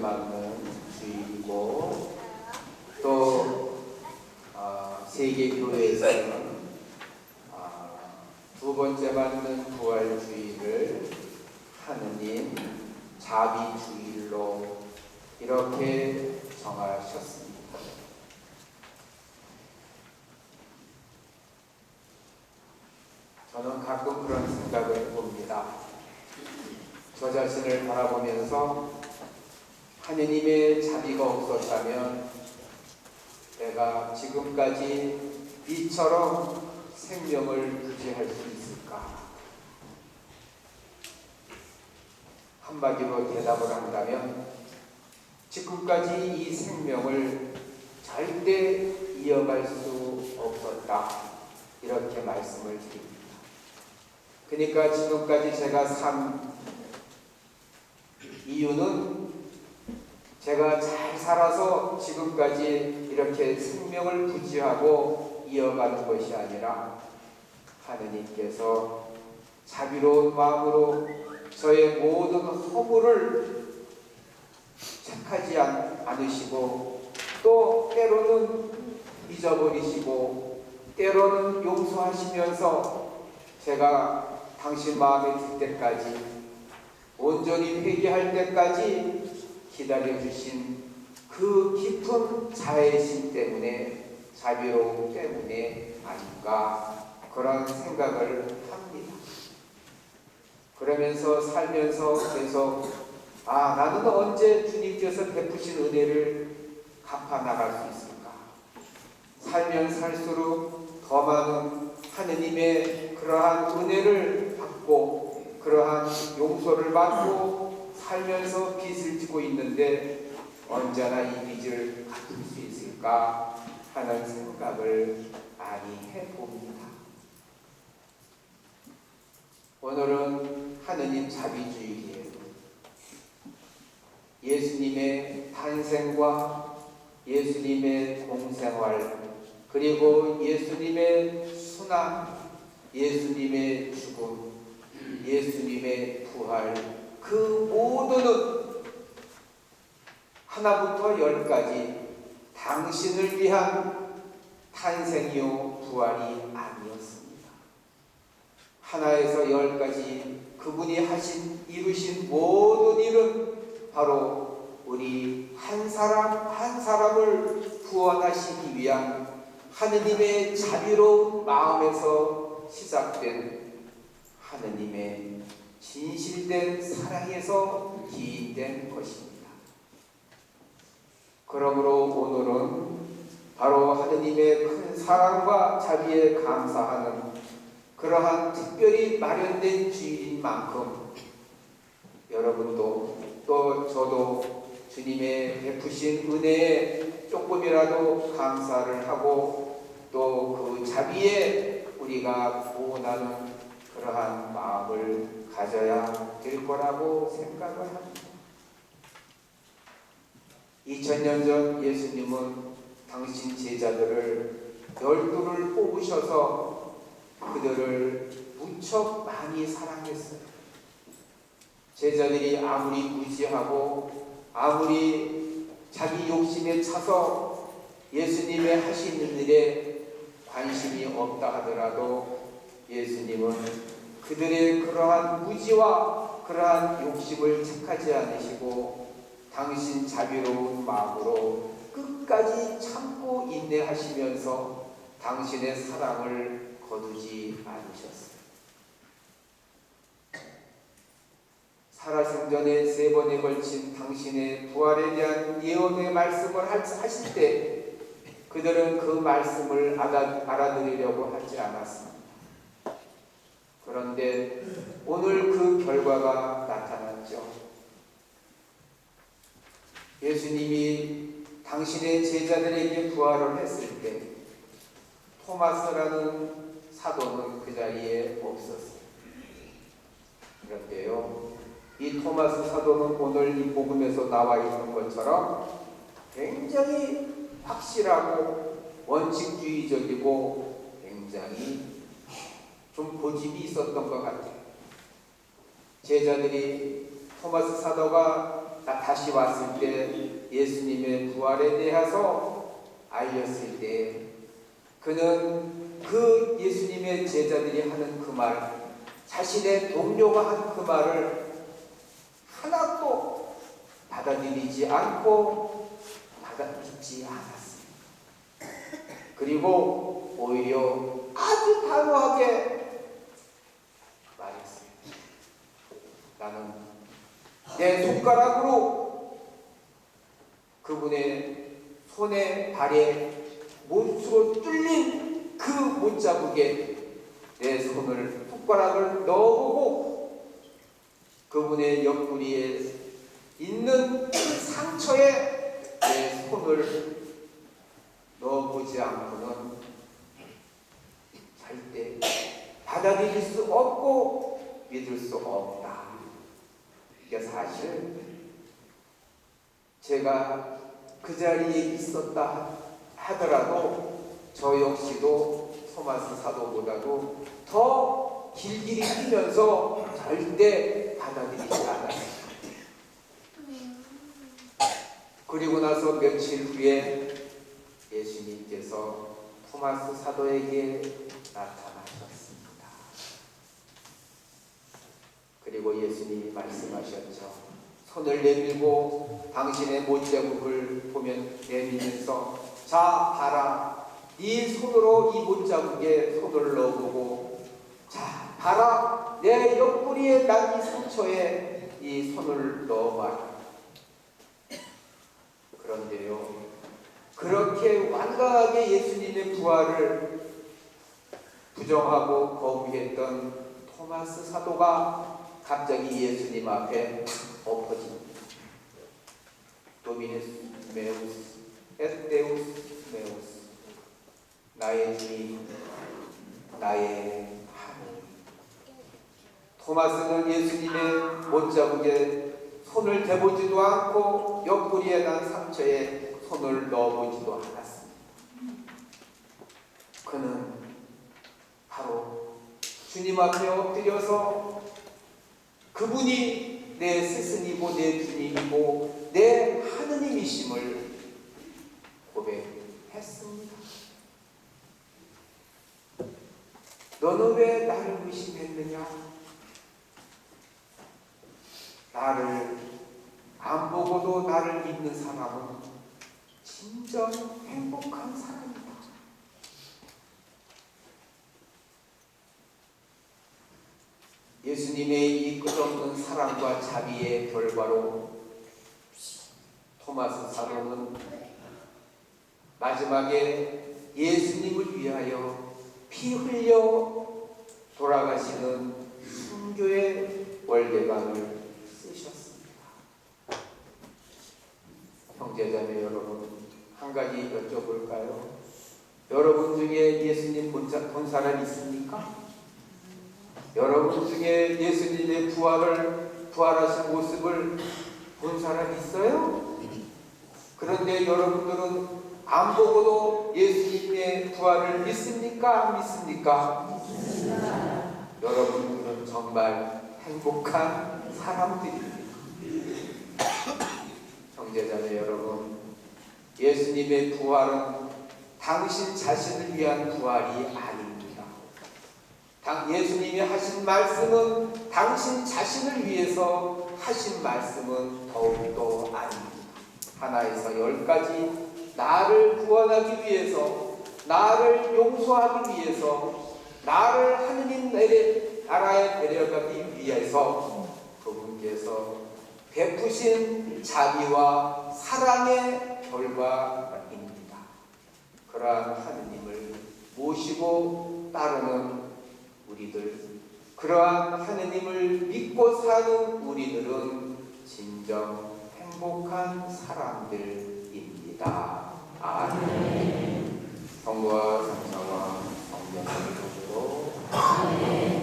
맞는 주일이고 또 세계교회에서는 두 번째 맞는 부활주의를 하느님 자비주일로 이렇게 정하셨습니다. 저는 가끔 그런 생각을 해봅니다. 저 자신을 바라보면서 하느님의 자비가 없었다면 내가 지금까지 이처럼 생명을 유지할 수 있을까? 한마디로 대답을 한다면 지금까지 이 생명을 절대 이어갈 수 없었다. 이렇게 말씀을 드립니다. 그러니까 지금까지 제가 산 이유는 제가 잘 살아서 지금까지 이렇게 생명을 부지하고 이어가는 것이 아니라 하느님께서 자비로운 마음으로 저의 모든 허물을 착하지 않으시고 또 때로는 잊어버리시고 때로는 용서하시면서 제가 당신 마음에 들 때까지 온전히 회개할 때까지 기다려주신 그 깊은 자애심 때문에 자비로움 때문에 아닌가 그런 생각을 합니다. 그러면서 살면서 계속 나는 언제 주님께서 베푸신 은혜를 갚아 나갈 수 있을까? 살면 살수록 더 많은 하느님의 그러한 은혜를 받고 그러한 용서를 받고 살면서 빚을 지고 있는데 언제나 이 빚을 갚을 수 있을까 하는 생각을 많이 해봅니다. 오늘은 하느님 자비주일이에요. 예수님의 탄생과 예수님의 공생활 그리고 예수님의 순환, 예수님의 죽음, 예수님의 부활 그 모두는 하나부터 열까지 당신을 위한 탄생이요 부활이 아니었습니다. 하나에서 열까지 그분이 이루신 모든 일은 바로 우리 한 사람 한 사람을 구원하시기 위한 하느님의 자비로운 마음에서 시작된 하느님의 진실된 사랑에서 기인된 것입니다. 그러므로 오늘은 바로 하느님의 큰 사랑과 자비에 감사하는 그러한 특별히 마련된 주일인 만큼 여러분도 또 저도 주님의 베푸신 은혜에 조금이라도 감사를 하고 또 그 자비에 우리가 구원하는 그러한 마음을 가져야 될 거라고 생각을 합니다. 2000년 전 예수님은 당신 제자들을 12를 뽑으셔서 그들을 무척 많이 사랑했어요. 제자들이 아무리 무지하고 아무리 자기 욕심에 차서 예수님의 하시는 일에 관심이 없다 하더라도 예수님은 그들의 그러한 무지와 그러한 욕심을 착하지 않으시고 당신 자비로운 마음으로 끝까지 참고 인내하시면서 당신의 사랑을 거두지 않으셨어요. 살아생전에 3번에 걸친 당신의 부활에 대한 예언의 말씀을 하실 때 그들은 그 말씀을 알아들으려고 하지 않았습니다. 그런데 오늘 그 결과가 나타났죠. 예수님이 당신의 제자들에게 부활을 했을 때 토마스라는 사도는 그 자리에 없었어요. 그런데요, 이 토마스 사도는 오늘 이 복음에서 나와 있는 것처럼 굉장히 확실하고 원칙주의적이고 굉장히 좀 고집이 있었던 것 같아요. 제자들이 토마스 사도가 다시 왔을 때 예수님의 부활에 대해서 알렸을 때 그는 그 예수님의 제자들이 하는 그 말, 자신의 동료가 한 그 말을 하나도 받아들이지 않고 믿지 않았습니다. 그리고 오히려 아주 단호하게 말했어요. 나는 내 손가락으로 그분의 손에 발에 못으로 뚫린 그 못자국에 내 손가락을 넣어보고 그분의 옆구리에 있는 그 상처에 내 손을 넣어보지 않고는 절대 받아들일 수 없고 믿을 수 없다. 이게 사실 제가 그 자리에 있었다 하더라도 저 역시도 토마스 사도보다도 더 길길이 뛰면서 절대 받아들이지 않았습니다. 그리고 나서 며칠 후에 예수님께서 토마스 사도에게 나타나셨습니다. 그리고 예수님이 말씀하셨죠. 손을 내밀고 당신의 못자국을 보면 내밀면서 자 봐라, 네 손으로 이 못자국에 손을 넣어보고 자 봐라, 내 옆구리에 난 이 상처에 이 손을 넣어봐라. 그런데요, 그렇게 완강하게 예수님의 부활을 부정하고 거부했던 토마스 사도가 갑자기 예수님 앞에 엎어집니다. 도미네스 메우스 에데우스 메우스, 나의 주님, 나의 하나님. 토마스는 예수님의 못자국에 손을 대보지도 않고 옆구리에 난 상처에 손을 넣어보지도 않았습니다. 그는 바로 주님 앞에 엎드려서 그분이 내 스승이고 내 주님이고 내 하느님이심을 고백했습니다. 너는 왜 나를 의심했느냐? 나를 안 보고도 나를 믿는 사람은 진정 행복한 사람이다. 예수님의 이 끝없는 사랑과 자비의 결과로 토마스 사도는 마지막에 예수님을 위하여 피 흘려 돌아가시는 순교의 월계관을 쓰셨습니다. 형제자매 여러분, 한 가지 여쭤볼까요? 여러분 중에 예수님 본 사람 있습니까? 여러분 중에 예수님의 부활하신 모습을 본 사람 있어요? 그런데 여러분들은 안 보고도 예수님의 부활을 믿습니까? 안 믿습니까? 여러분들은 정말 행복한 사람들입니다. 형제자매 여러분, 예수님의 부활은 당신 자신을 위한 부활이 아닙니다. 예수님이 하신 말씀은 당신 자신을 위해서 하신 말씀은 더욱더 아닙니다. 하나에서 10가지 나를 구원하기 위해서, 나를 용서하기 위해서, 나를 하느님 나라에 데려가기 위해서 그분께서 베푸신 자비와 사랑의 결과입니다. 그러한 하느님을 모시고 따르는 우리들, 그러한 하느님을 믿고 사는 우리들은 진정 행복한 사람들입니다. 아멘. 성부와 성자와 성령의 이름으로 아멘.